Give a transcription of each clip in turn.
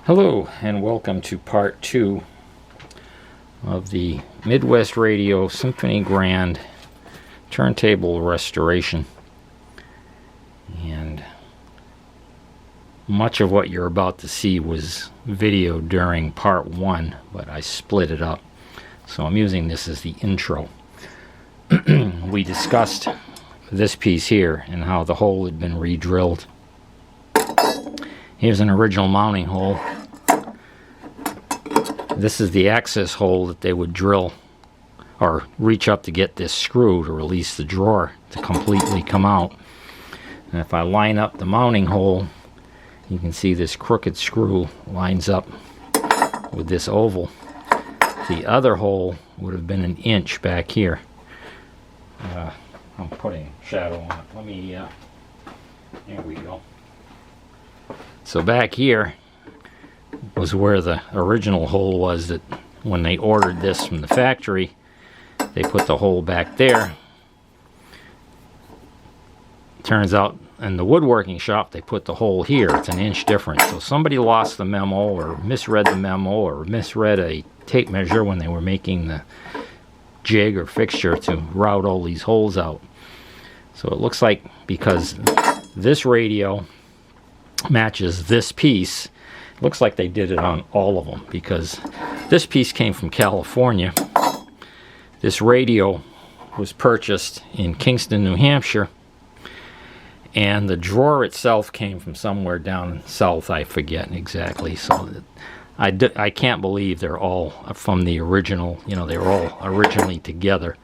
Hello and welcome to part 2 of the Midwest Radio Symphony Grand turntable restoration. And much of what you're about to see was videoed during part 1, but I split it up. So I'm using this as the intro. We discussed this piece here and how the hole had been re-drilled. Here's an original mounting hole. This is the access hole that they would drill or reach up to get this screw to release the drawer to completely come out. And if I line up the mounting hole, you can see this crooked screw lines up with this oval. The other hole would have been an inch back here. I'm putting shadow on it. Let me, there we go. So back here was where the original hole was, that when they ordered this from the factory, they put the hole back there. Turns out in the woodworking shop they put the hole here. It's an inch difference. So somebody lost the memo or misread the memo or misread a tape measure when they were making the jig or fixture to route all these holes out. So it looks like because this radio matches this piece, it looks like they did it on all of them, because this piece came from California. This radio was purchased in Kingston, New Hampshire, and the drawer itself came from somewhere down south, I forget exactly. So I can't believe they're all from the original, they were all originally together.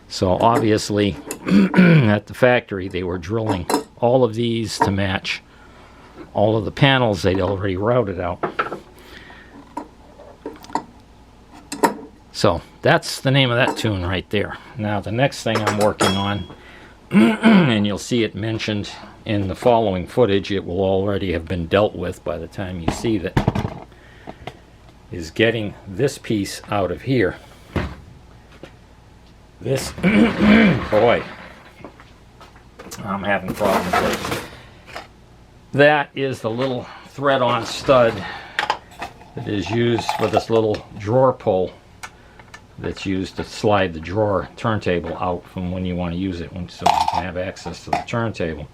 So obviously at the factory they were drilling all of these to match all of the panels they'd already routed out. So that's the name of that tune right there. Now the next thing I'm working on, and you'll see it mentioned in the following footage, it will already have been dealt with by the time you see that, is getting this piece out of here. This, boy, I'm having problems with it. That is the little thread-on stud that is used for this little drawer pull that's used to slide the drawer turntable out from when you want to use it, so you can have access to the turntable.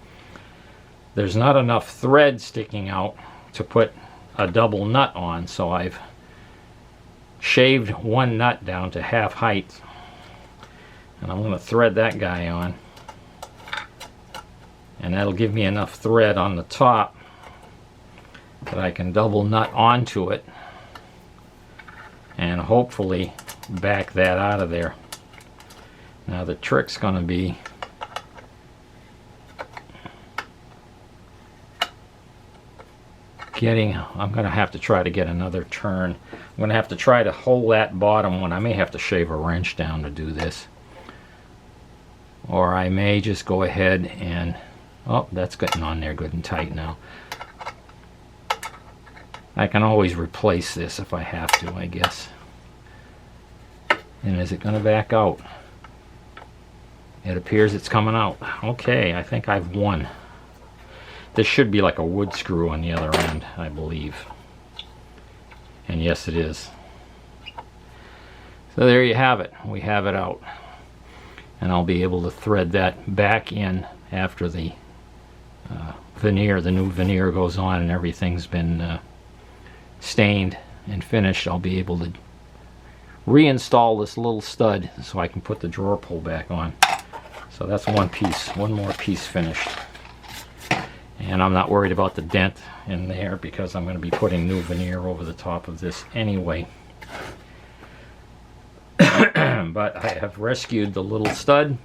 There's not enough thread sticking out to put a double nut on, so I've shaved one nut down to half height, and I'm going to thread that guy on. And that'll give me enough thread on the top that I can double nut onto it and hopefully back that out of there. Now the trick's going to be I'm going to have to try to get another turn. I'm going to have to try to hold that bottom one. I may have to shave a wrench down to do this. Or I may just go ahead and, oh, that's getting on there good and tight now. I can always replace this if I have to, I guess. And is it going to back out? It appears it's coming out. Okay, I think I've won. This should be like a wood screw on the other end, I believe. And yes, it is. So there you have it. We have it out. And I'll be able to thread that back in after the veneer, the new veneer goes on and everything's been stained and finished. I'll be able to reinstall this little stud so I can put the drawer pull back on. So that's one more piece finished. And I'm not worried about the dent in there because I'm going to be putting new veneer over the top of this anyway. But I have rescued the little stud.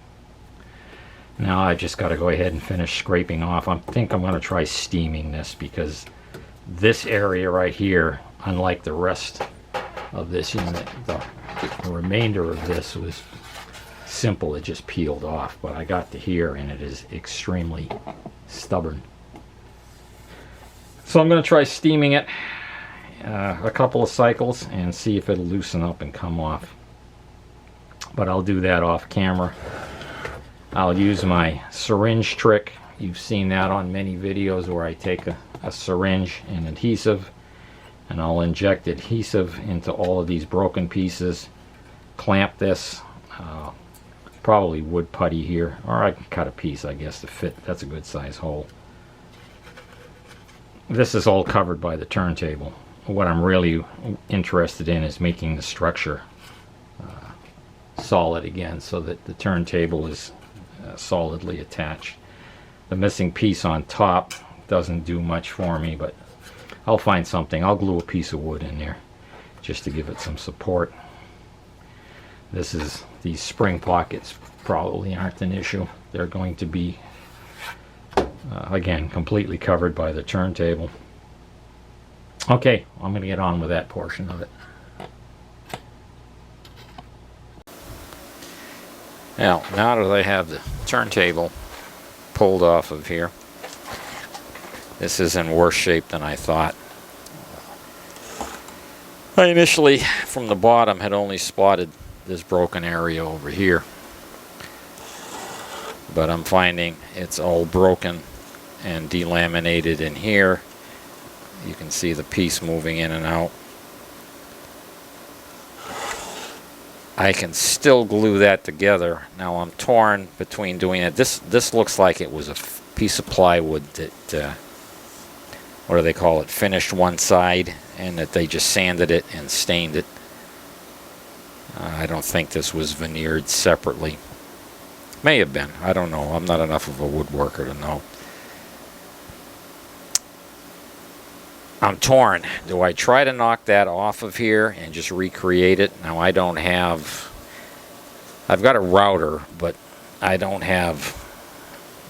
Now I just got to go ahead and finish scraping off. I think I'm going to try steaming this, because this area right here, unlike the rest of this, the remainder of this was simple. It just peeled off, but I got to here and it is extremely stubborn. So I'm going to try steaming it a couple of cycles and see if it'll loosen up and come off. But I'll do that off camera. I'll use my syringe trick. You've seen that on many videos where I take a syringe and adhesive and I'll inject adhesive into all of these broken pieces, clamp this, probably wood putty here, or I can cut a piece, I guess, to fit. That's a good size hole. This is all covered by the turntable. What I'm really interested in is making the structure solid again, so that the turntable is solidly attached. The missing piece on top doesn't do much for me, but I'll find something. I'll glue a piece of wood in there just to give it some support. These spring pockets probably aren't an issue. They're going to be again completely covered by the turntable. Okay, I'm going to get on with that portion of it. Now that I have the turntable pulled off of here, this is in worse shape than I thought. I initially, from the bottom, had only spotted this broken area over here, but I'm finding it's all broken and delaminated in here. You can see the piece moving in and out. I can still glue that together. Now I'm torn between doing it. This looks like it was a piece of plywood that, what do they call it, finished one side, and that they just sanded it and stained it. I don't think this was veneered separately. May have been. I don't know. I'm not enough of a woodworker to know. I'm torn. Do I try to knock that off of here and just recreate it? Now I don't have... I've got a router, but I don't have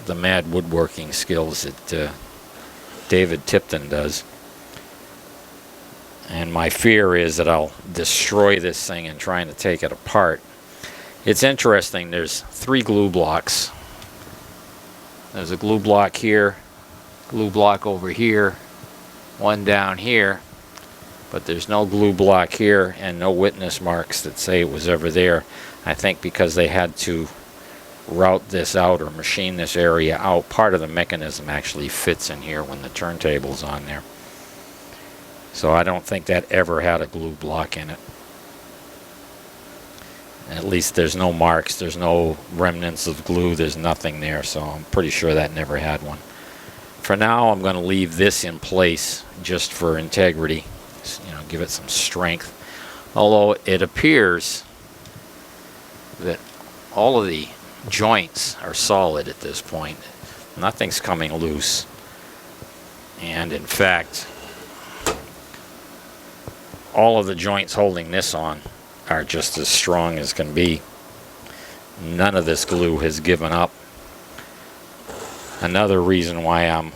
the mad woodworking skills that David Tipton does. And my fear is that I'll destroy this thing in trying to take it apart. It's interesting, there's 3 glue blocks. There's a glue block here, glue block over here, one down here, but there's no glue block here and no witness marks that say it was ever there. I think because they had to route this out or machine this area out. Part of the mechanism actually fits in here when the turntable's on there. So I don't think that ever had a glue block in it. At least there's no marks, there's no remnants of glue, there's nothing there, so I'm pretty sure that never had one. For now, I'm going to leave this in place just for integrity, you know, give it some strength. Although it appears that all of the joints are solid at this point. Nothing's coming loose. And in fact, all of the joints holding this on are just as strong as can be. None of this glue has given up. Another reason why I'm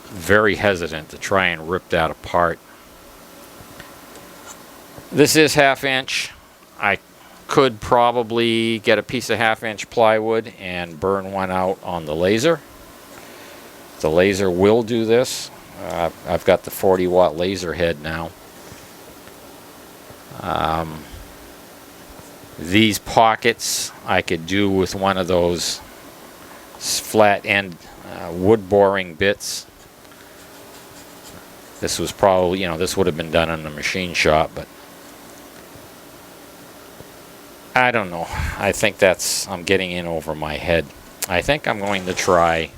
very hesitant to try and rip that apart. This is 1/2 inch. I could probably get a piece of 1/2 inch plywood and burn one out on the laser. The laser will do this. I've got the 40-watt laser head now. These pockets I could do with one of those flat end wood boring bits. This was probably, you know, this would have been done in the machine shop, but I don't know. I think I'm getting in over my head. I think I'm going to try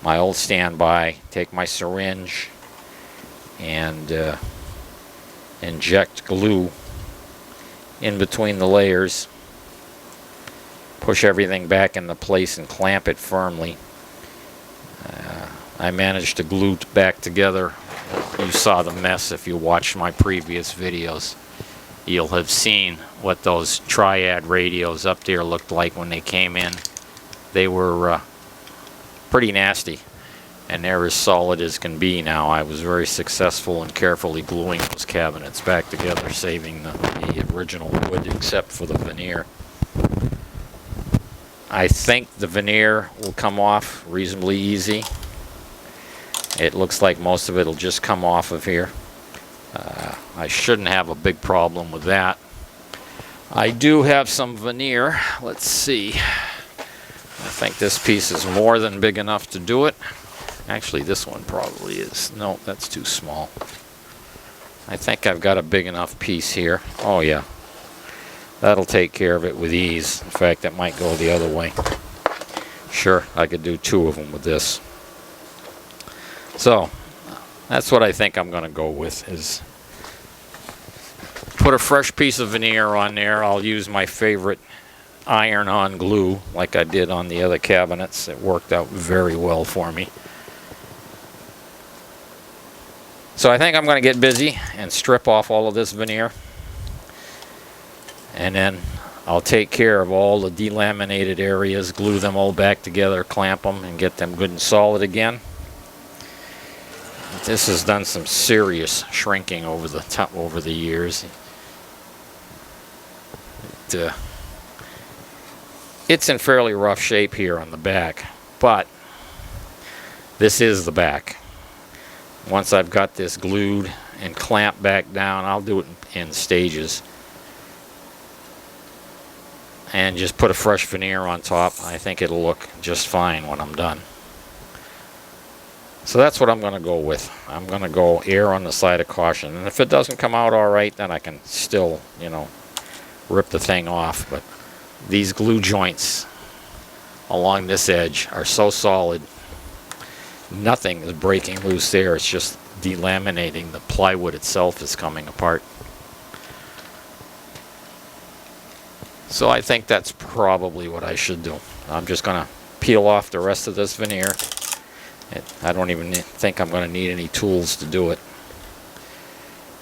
my old standby, take my syringe and inject glue in between the layers, push everything back into place and clamp it firmly. I managed to glue it back together. You saw the mess if you watched my previous videos. You'll have seen what those triad radios up there looked like when they came in. They were pretty nasty, and they're as solid as can be now. I was very successful in carefully gluing those cabinets back together, saving the original wood except for the veneer. I think the veneer will come off reasonably easy. It looks like most of it will just come off of here. I shouldn't have a big problem with that. I do have some veneer. Let's see. I think this piece is more than big enough to do it. Actually, this one probably is. No, that's too small. I think I've got a big enough piece here. Oh yeah, that'll take care of it with ease. In fact, it might go the other way. Sure, I could do 2 of them with this. So that's what I think I'm going to go with, is put a fresh piece of veneer on there. I'll use my favorite iron-on glue like I did on the other cabinets. It worked out very well for me. So I think I'm going to get busy and strip off all of this veneer, and then I'll take care of all the delaminated areas, glue them all back together, clamp them, and get them good and solid again. This has done some serious shrinking over the years. It's in fairly rough shape here on the back, but this is the back. Once I've got this glued and clamped back down, I'll do it in stages. And just put a fresh veneer on top. I think it'll look just fine when I'm done. So that's what I'm going to go with. I'm going to go err on the side of caution. And if it doesn't come out all right, then I can still, you know, rip the thing off. But these glue joints along this edge are so solid. Nothing is breaking loose there. It's just delaminating. The plywood itself is coming apart. So I think that's probably what I should do. I'm just going to peel off the rest of this veneer. I don't even think I'm going to need any tools to do it.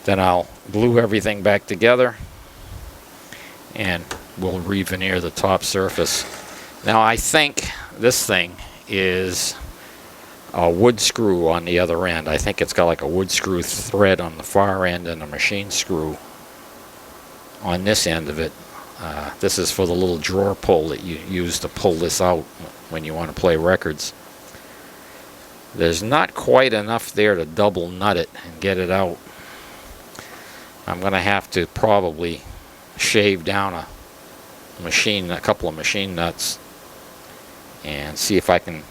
Then I'll glue everything back together and we'll re-veneer the top surface. Now I think this thing is a wood screw on the other end. I think it's got like a wood screw thread on the far end and a machine screw on this end of it. This is for the little drawer pull that you use to pull this out when you want to play records. There's not quite enough there to double nut it and get it out. I'm going to have to probably shave down a couple of machine nuts and see if I can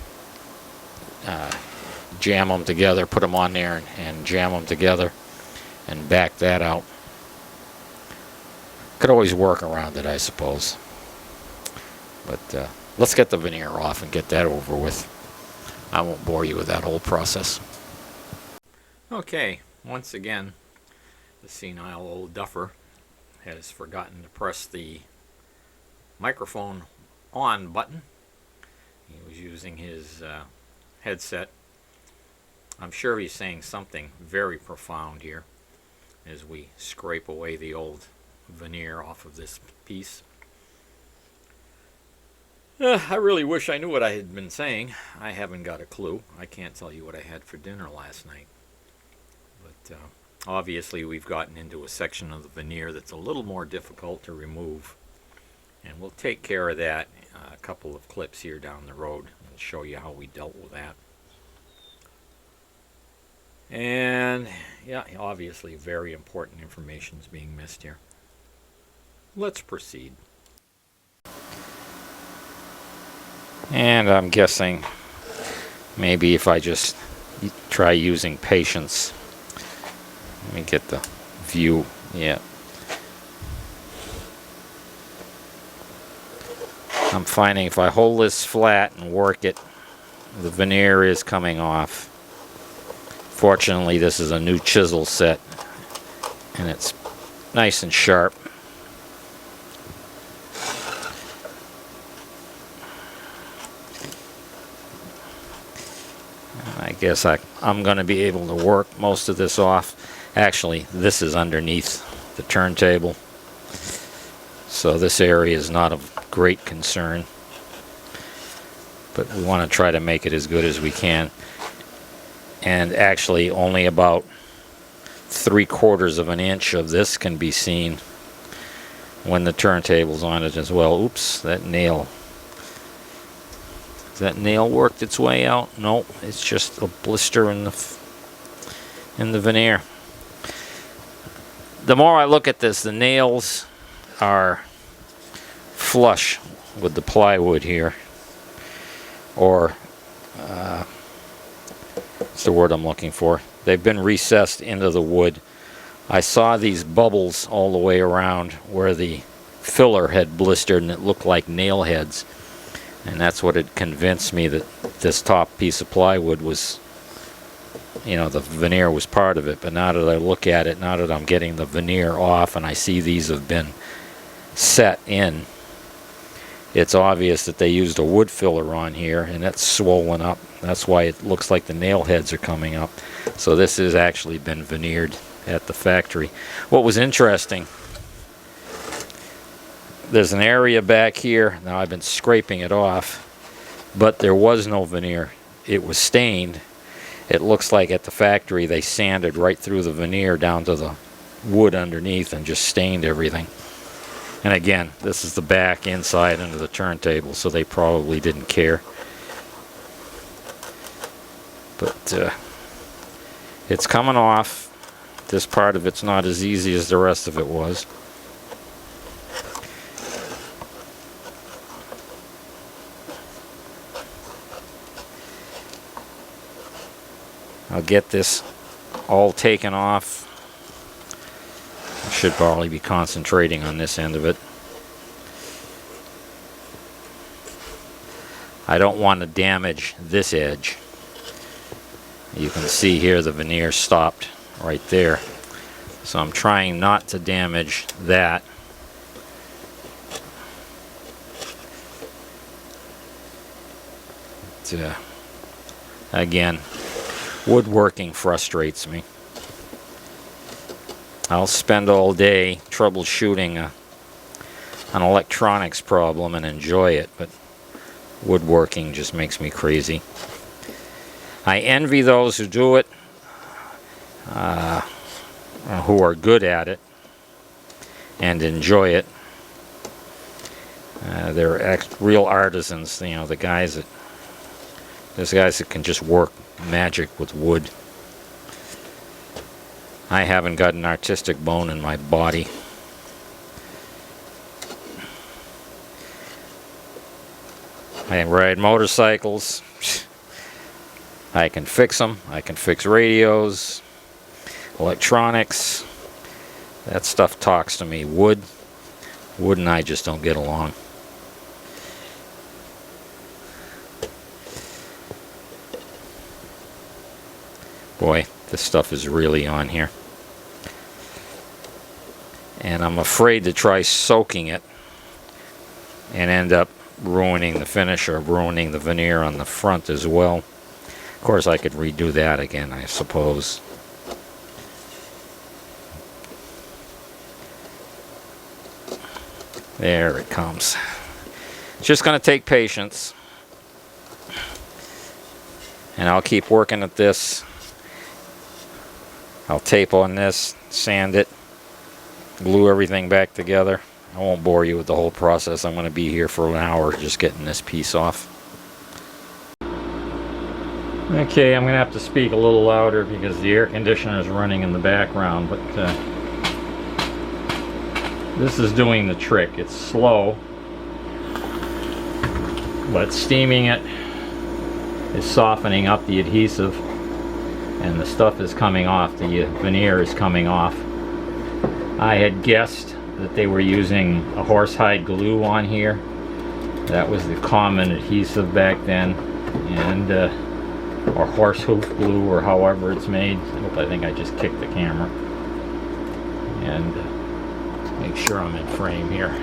jam them together, put them on there and jam them together and back that out. Could always work around it, I suppose. But let's get the veneer off and get that over with. I won't bore you with that whole process. Okay, once again, the senile old duffer has forgotten to press the microphone on button. He was using his headset. I'm sure he's saying something very profound here as we scrape away the old veneer off of this piece. I really wish I knew what I had been saying. I haven't got a clue. I can't tell you what I had for dinner last night. But obviously we've gotten into a section of the veneer that's a little more difficult to remove. And we'll take care of that a couple of clips here down the road and show you how we dealt with that. And yeah, obviously very important information is being missed here. Let's proceed. And I'm guessing maybe if I just try using patience. Let me get the view. Yeah. I'm finding if I hold this flat and work it, the veneer is coming off. Fortunately, this is a new chisel set and it's nice and sharp. I guess I'm going to be able to work most of this off. Actually, this is underneath the turntable, so this area is not of great concern. But we want to try to make it as good as we can. And actually, only about 3/4 of an inch of this can be seen when the turntable's on it as well. Oops, that nail. Has that nail worked its way out? No, it's just a blister in the veneer. The more I look at this, the nails are flush with the plywood here, or what's the word I'm looking for? They've been recessed into the wood I saw these bubbles all the way around where the filler had blistered, and it looked like nail heads. And that's what had convinced me that this top piece of plywood was, you know, the veneer was part of it. But now that I look at it, now that I'm getting the veneer off and I see these have been set in, it's obvious that they used a wood filler on here, and that's swollen up. That's why it looks like the nail heads are coming up. So this has actually been veneered at the factory. What was interesting, there's an area back here. Now I've been scraping it off, but there was no veneer. It was stained. It looks like at the factory they sanded right through the veneer down to the wood underneath and just stained everything. And again, this is the back inside into the turntable, so they probably didn't care. But it's coming off. This part of it's not as easy as the rest of it was. I'll get this all taken off. I should probably be concentrating on this end of it. I don't want to damage this edge. You can see here the veneer stopped right there. So I'm trying not to damage that. But, again, woodworking frustrates me. I'll spend all day troubleshooting an electronics problem and enjoy it, but woodworking just makes me crazy. I envy those who do it, who are good at it and enjoy it. They're real artisans, you know, there's guys that can just work magic with wood. I haven't got an artistic bone in my body. I ride motorcycles. I can fix them. I can fix radios, electronics. That stuff talks to me. Wood and I just don't get along. Boy, this stuff is really on here. And I'm afraid to try soaking it and end up ruining the finish or ruining the veneer on the front as well. Of course, I could redo that again, I suppose. There it comes. It's just going to take patience. And I'll keep working at this. I'll tape on this, sand it, glue everything back together. I won't bore you with the whole process. I'm going to be here for an hour just getting this piece off. Okay, I'm going to have to speak a little louder because the air conditioner is running in the background, but this is doing the trick. It's slow, but steaming it is softening up the adhesive, and the stuff is coming off. The veneer is coming off. I had guessed that they were using a horsehide glue on here. That was the common adhesive back then, and or horse hoof glue, or however it's made. I think I just kicked the camera. And make sure I'm in frame here.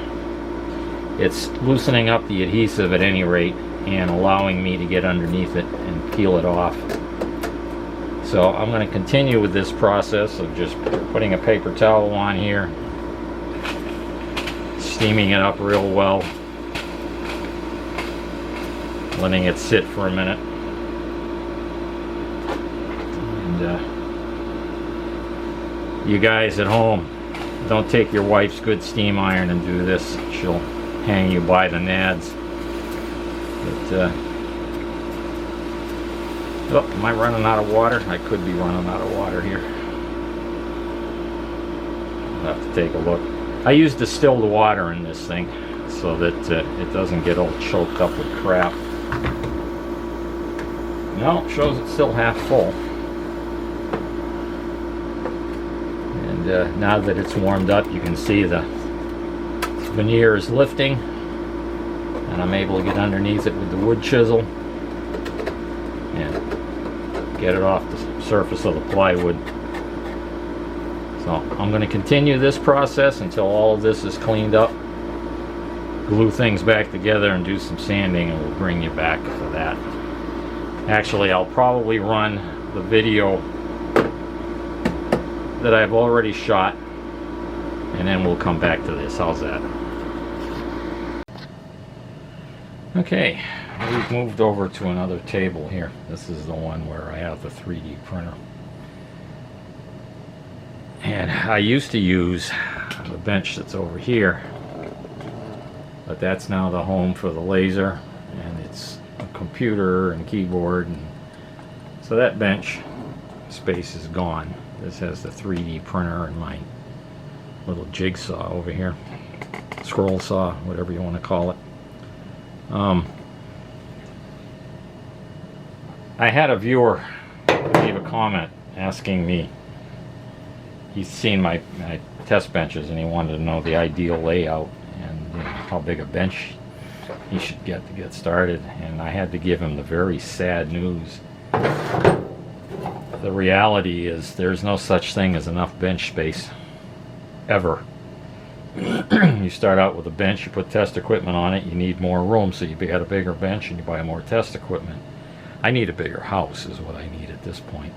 It's loosening up the adhesive at any rate and allowing me to get underneath it and peel it off. So I'm going to continue with this process of just putting a paper towel on here, steaming it up real well, letting it sit for a minute. And you guys at home, don't take your wife's good steam iron and do this. She'll hang you by the nads. But, oh, am I running out of water? I could be running out of water here. I'll have to take a look. I use distilled water in this thing so that it doesn't get all choked up with crap. No, it shows it's still half full. And now that it's warmed up, you can see the veneer is lifting, and I'm able to get underneath it with the wood chisel and get it off the surface of the plywood. So I'm going to continue this process until all of this is cleaned up, glue things back together, and do some sanding, and we'll bring you back for that. Actually, I'll probably run the video that I've already shot, and then we'll come back to this. How's that? Okay, we've moved over to another table here. This is the one where I have the 3D printer. And I used to use the bench that's over here, but that's now the home for the laser, and it's a computer and keyboard, and so that bench space is gone. This has the 3D printer and my little jigsaw over here, scroll saw, whatever you want to call it. I had a viewer leave a comment asking me, he's seen my test benches and he wanted to know the ideal layout and, you know, how big a bench he should get to get started, and I had to give him the very sad news. The reality is there's no such thing as enough bench space ever. You start out with a bench, you put test equipment on it, you need more room, so you get a bigger bench and you buy more test equipment. I need a bigger house is what I need at this point.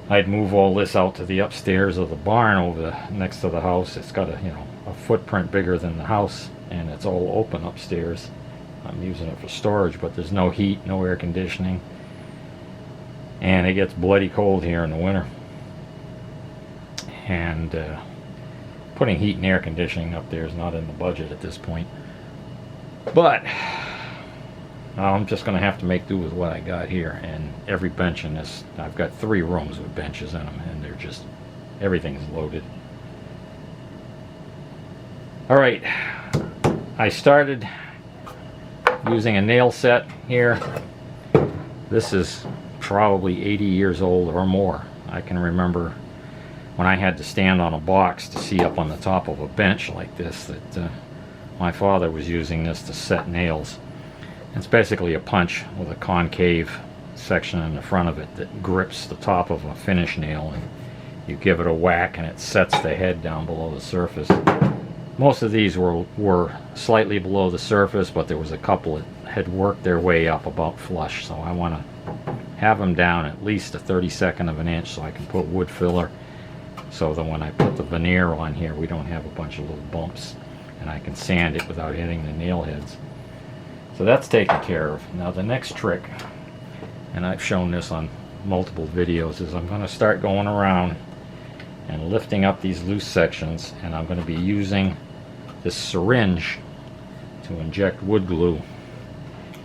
I'd move all this out to the upstairs of the barn over next to the house. It's got a footprint bigger than the house, and it's all open upstairs. I'm using it for storage, but there's no heat, no air conditioning, and it gets bloody cold here in the winter. And putting heat and air conditioning up there is not in the budget at this point. But I'm just going to have to make do with what I got here. And every bench in this, I've got 3 rooms with benches in them, and they're just, everything's loaded. Alright, I started using a nail set here. This is probably 80 years old or more. I can remember when I had to stand on a box to see up on the top of a bench like this, that my father was using this to set nails. It's basically a punch with a concave section in the front of it that grips the top of a finish nail, and you give it a whack and it sets the head down below the surface. Most of these were slightly below the surface, but there was a couple that had worked their way up about flush, so I want to have them down at least a 32nd of an inch so I can put wood filler, so that when I put the veneer on here we don't have a bunch of little bumps, and I can sand it without hitting the nail heads. So that's taken care of. Now the next trick, and I've shown this on multiple videos, is I'm going to start going around and lifting up these loose sections, and I'm going to be using this syringe to inject wood glue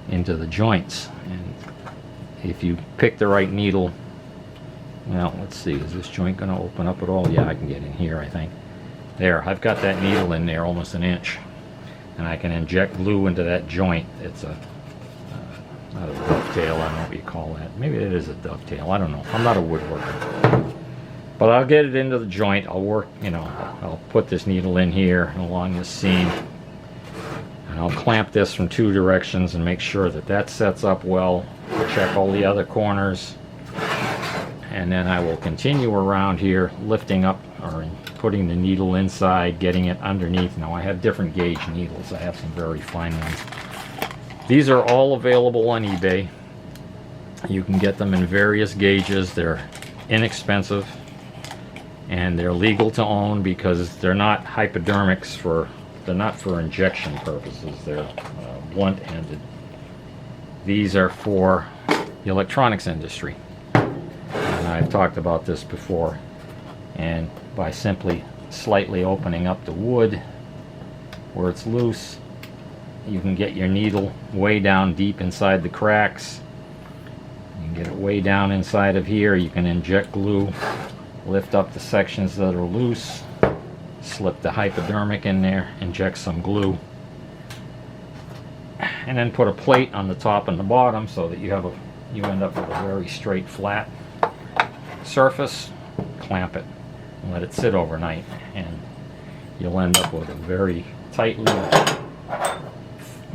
into the joints. And if you pick the right needle, well, let's see, is this joint going to open up at all? Yeah, I can get in here, I think. There, I've got that needle in there almost an inch, and I can inject glue into that joint. It's a not a dovetail, I don't know what you call that. Maybe it is a dovetail, I don't know. I'm not a woodworker. But I'll get it into the joint. I'll work, I'll put this needle in here and along this seam, and I'll clamp this from 2 directions and make sure that that sets up well. Check all the other corners, and then I will continue around here lifting up or putting the needle inside, getting it underneath. Now I have different gauge needles. I have some very fine ones. These are all available on eBay. You can get them in various gauges. They're inexpensive and they're legal to own because they're not hypodermics they're not for injection purposes. They're blunt-ended. These are for the electronics industry. And I've talked about this before. And by simply slightly opening up the wood where it's loose, you can get your needle way down deep inside the cracks. You can get it way down inside of here. You can inject glue, lift up the sections that are loose, slip the hypodermic in there, inject some glue, and then put a plate on the top and the bottom so that you end up with a very straight, flat surface. Clamp it. and let it sit overnight, and you'll end up with a very tightly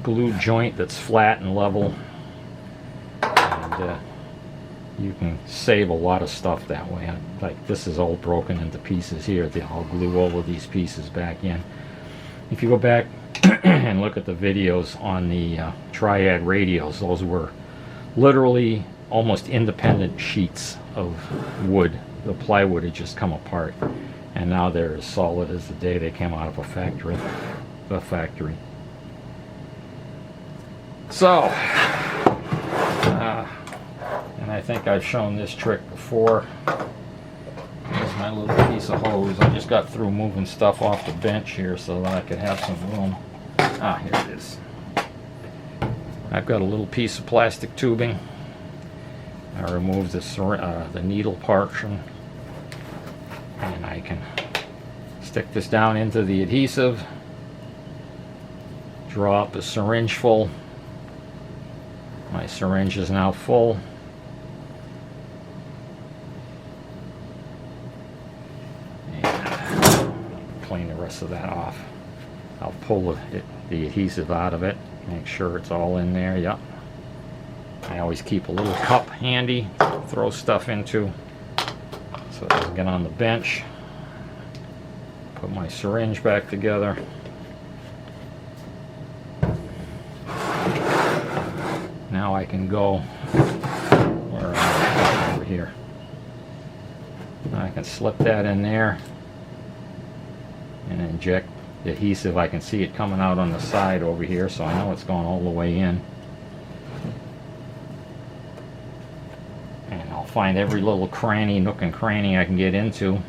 glued joint that's flat and level, and you can save a lot of stuff that way. Like this is all broken into pieces here. I'll glue all of these pieces back in. If you go back and look at the videos on the Triad radios, those were literally almost independent sheets of wood. The plywood had just come apart, and now they're as solid as the day they came out of a factory. So, and I think I've shown this trick before. Here's my little piece of hose. I just got through moving stuff off the bench here so that I could have some room. Ah, here it is. I've got a little piece of plastic tubing. I removed the needle portion, and I can stick this down into the adhesive, draw up a syringe full. My syringe is now full. Clean the rest of that off. I'll pull the adhesive out of it, make sure it's all in there. Yep. I always keep a little cup handy to throw stuff into so it doesn't get on the bench. Put my syringe back together. Now I can go where am I? Over here. I can slip that in there and inject the adhesive. I can see it coming out on the side over here, so I know it's going all the way in. And I'll find every little cranny, nook and cranny I can get into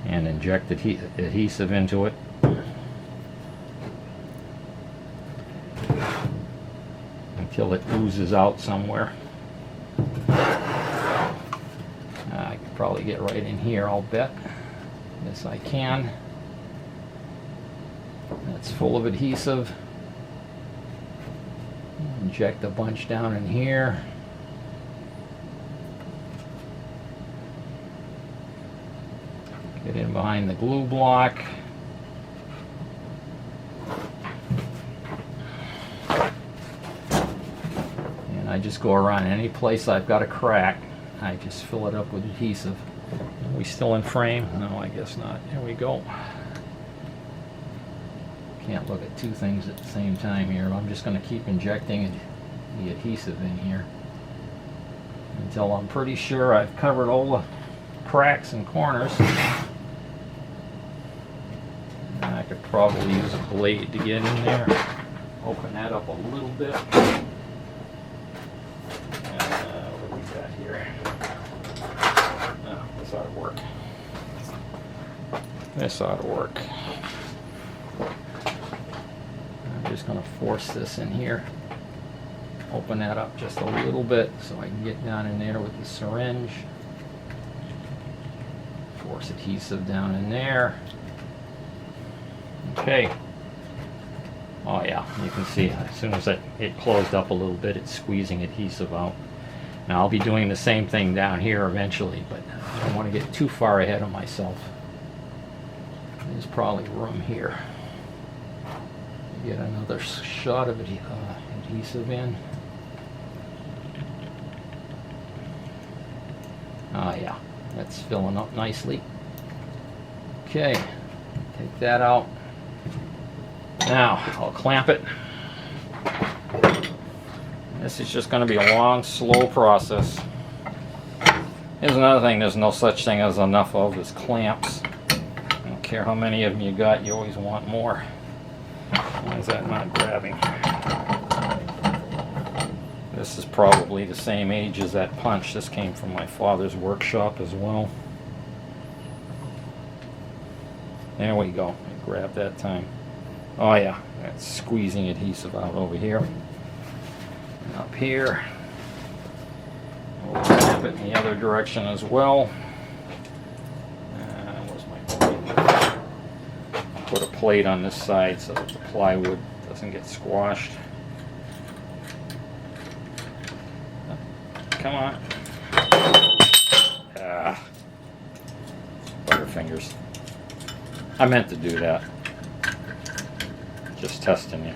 and inject adhesive into it. Until it oozes out somewhere. I could probably get right in here, I'll bet. Yes, I can. That's full of adhesive. Inject a bunch down in here. Get in behind the glue block. And I just go around any place I've got a crack. I just fill it up with adhesive. Are we still in frame? No, I guess not. There we go. Can't look at two things at the same time here. I'm just going to keep injecting the adhesive in here until I'm pretty sure I've covered all the cracks and corners. And I could probably use a blade to get in there. Open that up a little bit. What do we got here? Oh, this ought to work. This ought to work. I'm just going to force this in here. Open that up just a little bit so I can get down in there with the syringe. Force adhesive down in there. Okay. Oh yeah, you can see as soon as it closed up a little bit, it's squeezing adhesive out. Now I'll be doing the same thing down here eventually, but I don't want to get too far ahead of myself. There's probably room here. Get another shot of adhesive in. Oh yeah, that's filling up nicely. Okay, take that out. Now I'll clamp it. This is just going to be a long, slow process. Here's another thing there's no such thing as enough of is clamps. I don't care how many of them you got, you always want more. Why is that not grabbing? This is probably the same age as that punch. This came from my father's workshop as well. There we go. I grabbed that time. Oh yeah, that's squeezing adhesive out over here. And up here. We'll tap it in the other direction as well. Where's my plate? Put a plate on this side so that the plywood doesn't get squashed. Come on. fingers. I meant to do that. Just testing you.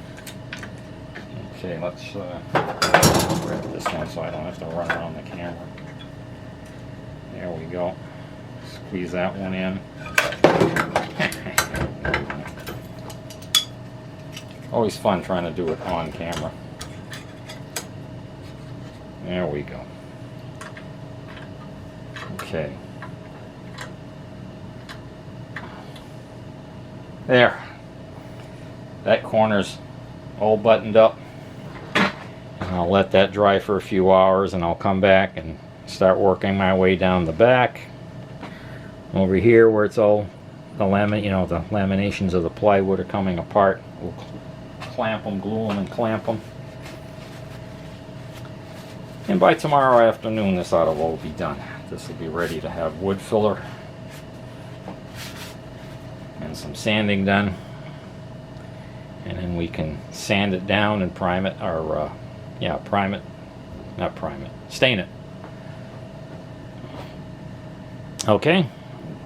Okay, let's grab this one so I don't have to run around the camera. There we go. Squeeze that one in. Always fun trying to do it on camera. There we go. Okay. There. That corner's all buttoned up. And I'll let that dry for a few hours, and I'll come back and start working my way down the back. Over here where it's all the the laminations of the plywood are coming apart. We'll clamp them, glue them, and clamp them. And by tomorrow afternoon, this ought to all be done. This will be ready to have wood filler and some sanding done. And then we can sand it down and prime it, or stain it. Okay,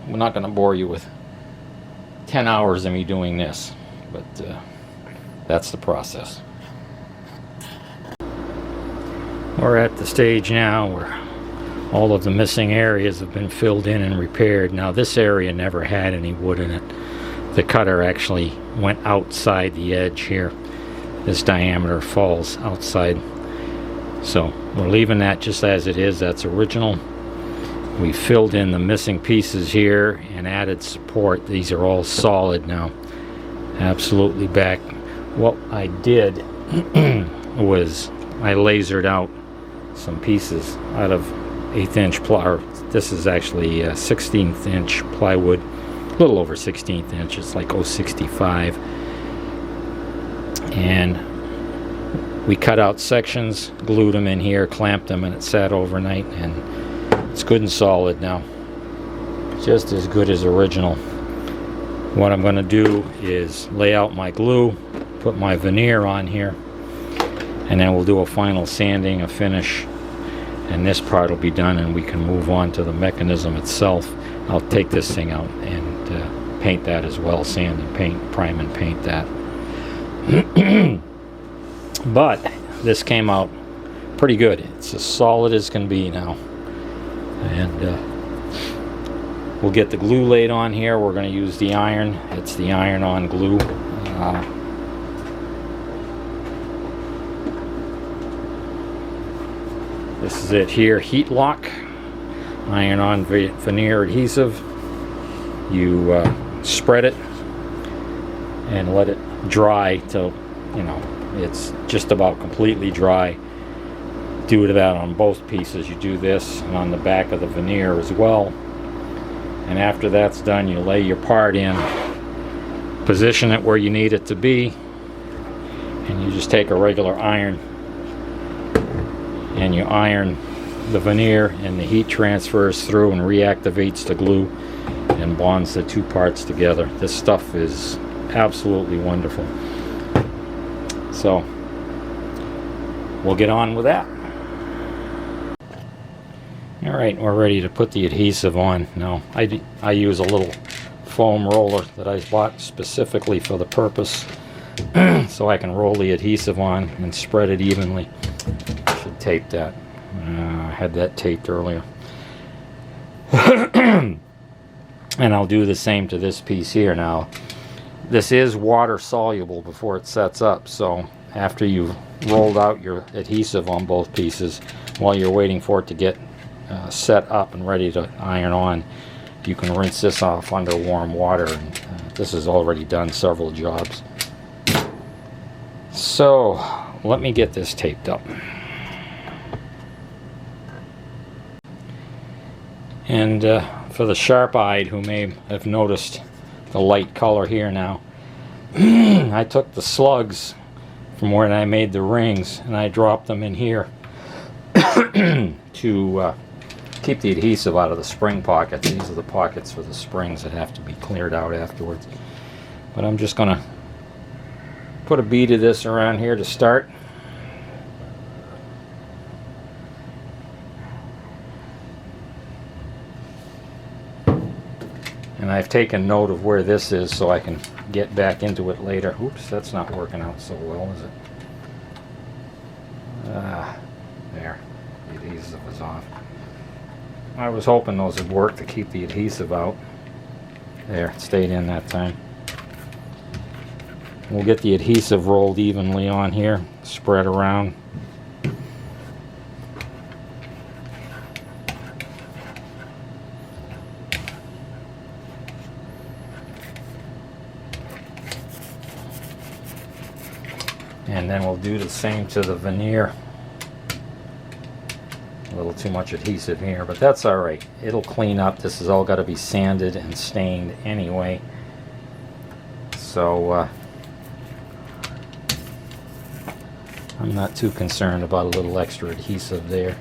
we're not going to bore you with 10 hours of me doing this, but that's the process. We're at the stage now where all of the missing areas have been filled in and repaired. Now this area never had any wood in it. The cutter actually went outside the edge here. This diameter falls outside. So we're leaving that just as it is. That's original. We filled in the missing pieces here and added support. These are all solid now. Absolutely back. What I did was I lasered out some pieces out of 1/8 inch ply. This is actually 16th inch plywood. A little over 16th inch. It's like 0.65. And we cut out sections, glued them in here, clamped them, and it sat overnight, and it's good and solid now. Just as good as original. What I'm going to do is lay out my glue, put my veneer on here, and then we'll do a final sanding, a finish, and this part will be done, and we can move on to the mechanism itself. I'll take this thing out and paint that as well, sand and paint, prime and paint that. But this came out pretty good. It's as solid as can be now. And we'll get the glue laid on here. We're going to use the iron. It's the iron-on glue. This is it here, heat lock, iron-on veneer adhesive. You spread it and let it dry till, it's just about completely dry. Do that on both pieces. You do this and on the back of the veneer as well. And after that's done, you lay your part in, position it where you need it to be, and you just take a regular iron and you iron the veneer, and the heat transfers through and reactivates the glue and bonds the two parts together. This stuff is absolutely wonderful. So we'll get on with that. Alright, we're ready to put the adhesive on. Now I use a little foam roller that I bought specifically for the purpose so I can roll the adhesive on and spread it evenly. I should tape that. I had that taped earlier. And I'll do the same to this piece here. Now this is water soluble before it sets up, so after you've rolled out your adhesive on both pieces, while you're waiting for it to get set up and ready to iron on, you can rinse this off under warm water, and this has already done several jobs. So let me get this taped up. And for the sharp-eyed who may have noticed the light color here now, I took the slugs from where I made the rings and I dropped them in here to keep the adhesive out of the spring pockets. These are the pockets for the springs that have to be cleared out afterwards. But I'm just going to put a bead of this around here to start. And I've taken note of where this is so I can get back into it later. Oops, that's not working out so well, is it? There. The adhesive is off. I was hoping those would work to keep the adhesive out. There, it stayed in that time. We'll get the adhesive rolled evenly on here, spread around. And then we'll do the same to the veneer. A little too much adhesive here, but that's alright. It'll clean up. This has all got to be sanded and stained anyway. So I'm not too concerned about a little extra adhesive there.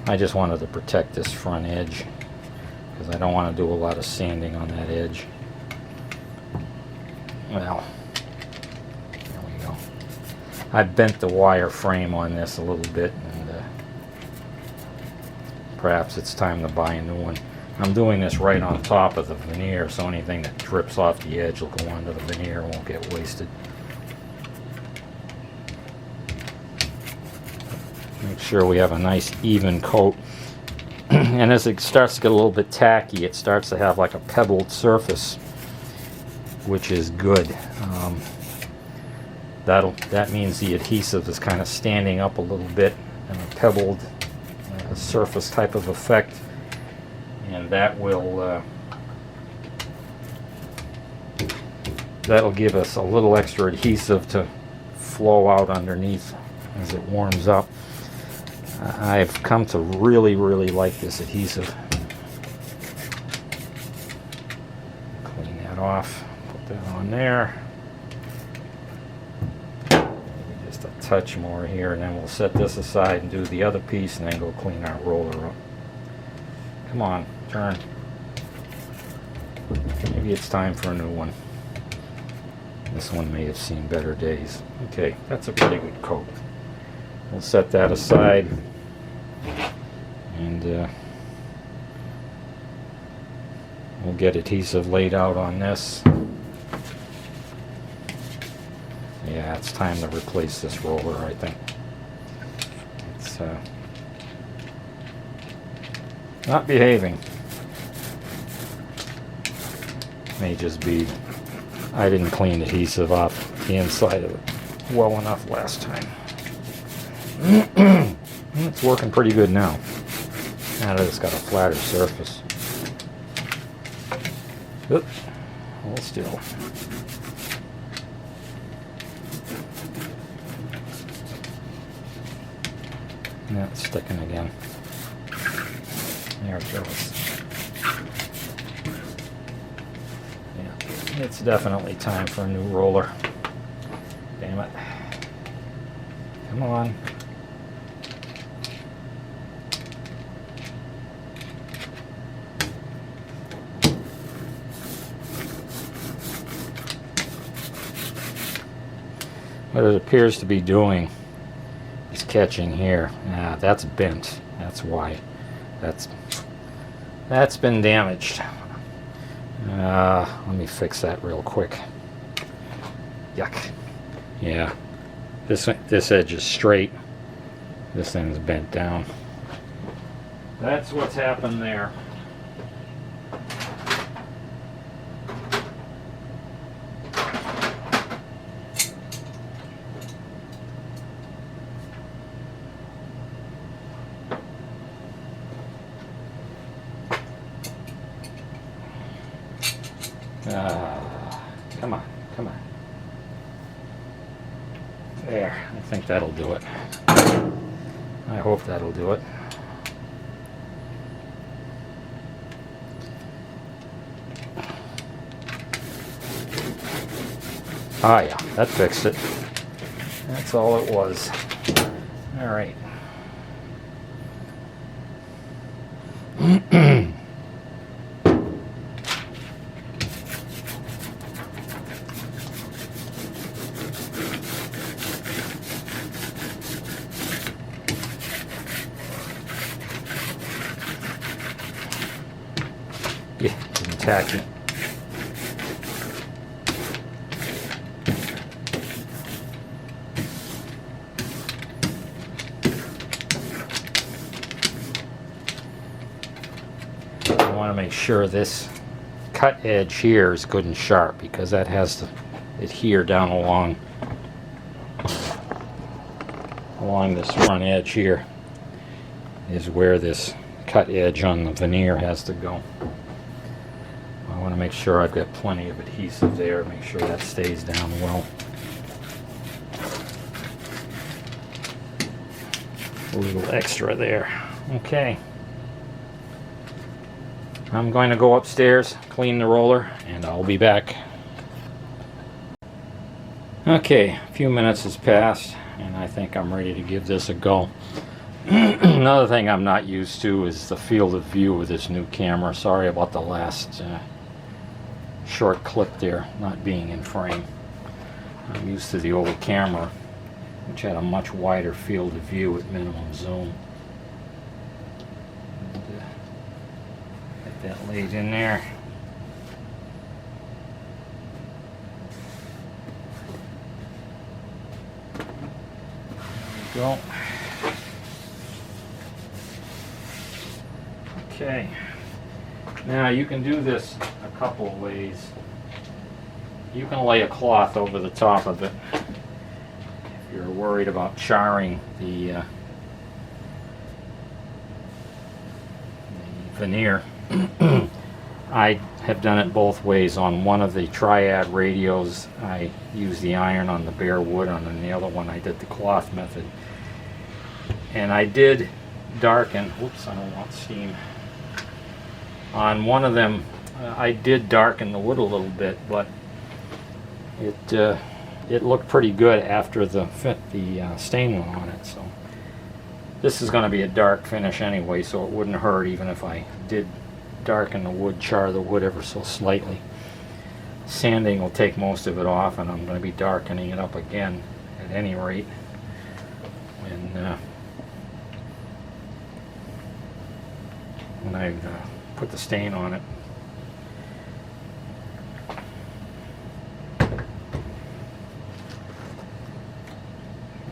I just wanted to protect this front edge because I don't want to do a lot of sanding on that edge. Well, there we go. I bent the wire frame on this a little bit, and perhaps it's time to buy a new one. I'm doing this right on top of the veneer, so anything that drips off the edge will go onto the veneer and won't get wasted. Make sure we have a nice even coat. And as it starts to get a little bit tacky, it starts to have like a pebbled surface, which is good. That means the adhesive is kind of standing up a little bit, and a pebbled surface type of effect, and that will that'll give us a little extra adhesive to flow out underneath as it warms up. I've come to really like this adhesive. Clean that off, put that on there. Just a touch more here, and then we'll set this aside and do the other piece, and then go clean our roller up. Come on, turn. Maybe it's time for a new one. This one may have seen better days. Okay, that's a pretty good coat. We'll set that aside, and we'll get adhesive laid out on this. Yeah, it's time to replace this roller, I think. It's not behaving. May just be I didn't clean adhesive off the inside of it well enough last time. It's working pretty good now. Now that it's got a flatter surface. Oop, hold still. Yeah, it's sticking again. There it goes. Yeah, it's definitely time for a new roller. Damn it. Come on. What it appears to be doing is catching here. Ah, that's bent. That's why. That's been damaged. Let me fix that real quick. Yuck. Yeah. This edge is straight. This thing's bent down. That's what's happened there. Come on, come on. There, I think that'll do it. I hope that'll do it. Ah, yeah, that fixed it. That's all it was. All right. Yeah, getting tacky. want to make sure this cut edge here is good and sharp, because that has to adhere down along this front edge here is where this cut edge on the veneer has to go. I want to make sure I've got plenty of adhesive there, make sure that stays down well. A little extra there. Okay. I'm going to go upstairs, clean the roller, and I'll be back. Okay, a few minutes has passed, and I think I'm ready to give this a go. Another thing I'm not used to is the field of view with this new camera. Sorry about the last short clip there not being in frame. I'm used to the old camera, which had a much wider field of view with minimum zoom. And, get that laid in there. There we go. Okay, now you can do this a couple of ways. You can lay a cloth over the top of it if you're worried about charring the veneer. I have done it both ways. On one of the triad radios I used the iron on the bare wood, on the other one I did the cloth method. And I did darken, whoops, I don't want steam. On one of them, I did darken the wood a little bit, but it looked pretty good after the stain went on it. So this is going to be a dark finish anyway, so it wouldn't hurt even if I did darken the wood, char the wood ever so slightly. Sanding will take most of it off, and I'm going to be darkening it up again at any rate when I put the stain on it.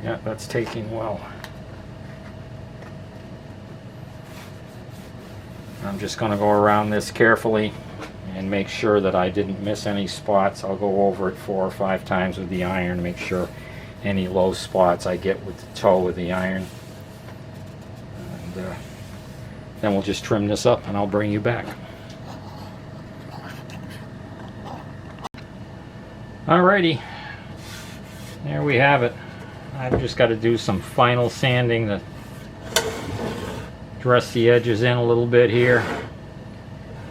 Yeah, that's taking well. I'm just going to go around this carefully and make sure that I didn't miss any spots. I'll go over it 4 or 5 times with the iron to make sure any low spots I get with the toe of the iron. And then we'll just trim this up and I'll bring you back. Alrighty, there we have it. I've just got to do some final sanding to dress the edges in a little bit here,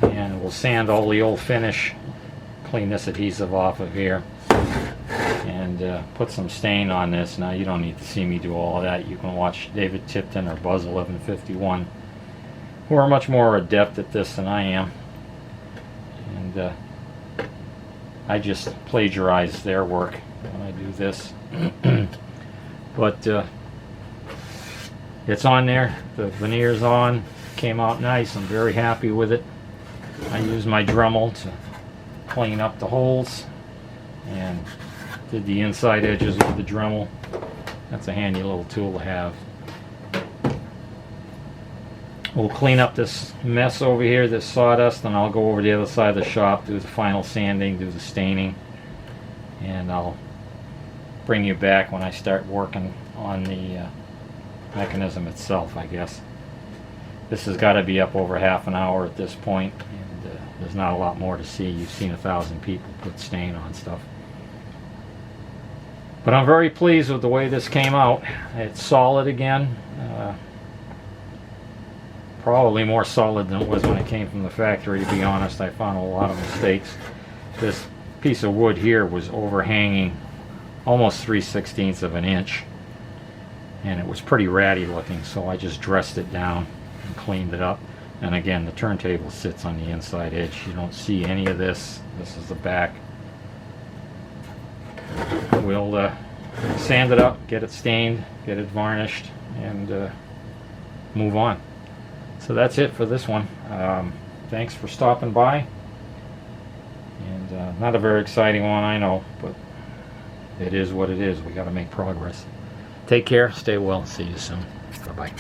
and we'll sand all the old finish, clean this adhesive off of here, and put some stain on this. Now you don't need to see me do all of that. You can watch David Tipton or Buzz 1151, who are much more adept at this than I am, and I just plagiarize their work when I do this. But it's on there, the veneer's on, came out nice, I'm very happy with it. I used my Dremel to clean up the holes and did the inside edges with the Dremel. That's a handy little tool to have. We'll clean up this mess over here, this sawdust, and I'll go over the other side of the shop, do the final sanding, do the staining, and I'll bring you back when I start working on the mechanism itself, I guess. This has got to be up over half an hour at this point, and there's not a lot more to see. You've seen 1,000 people put stain on stuff. But I'm very pleased with the way this came out. It's solid again. Probably more solid than it was when it came from the factory, to be honest. I found a lot of mistakes. This piece of wood here was overhanging almost 3/16 of an inch, and it was pretty ratty looking, so I just dressed it down and cleaned it up. And again, the turntable sits on the inside edge. You don't see any of this. This is the back. We'll sand it up, get it stained, get it varnished, and move on. So that's it for this one. Thanks for stopping by. And not a very exciting one, I know, but it is what it is. We got to make progress. Take care, stay well, see you soon. Bye-bye.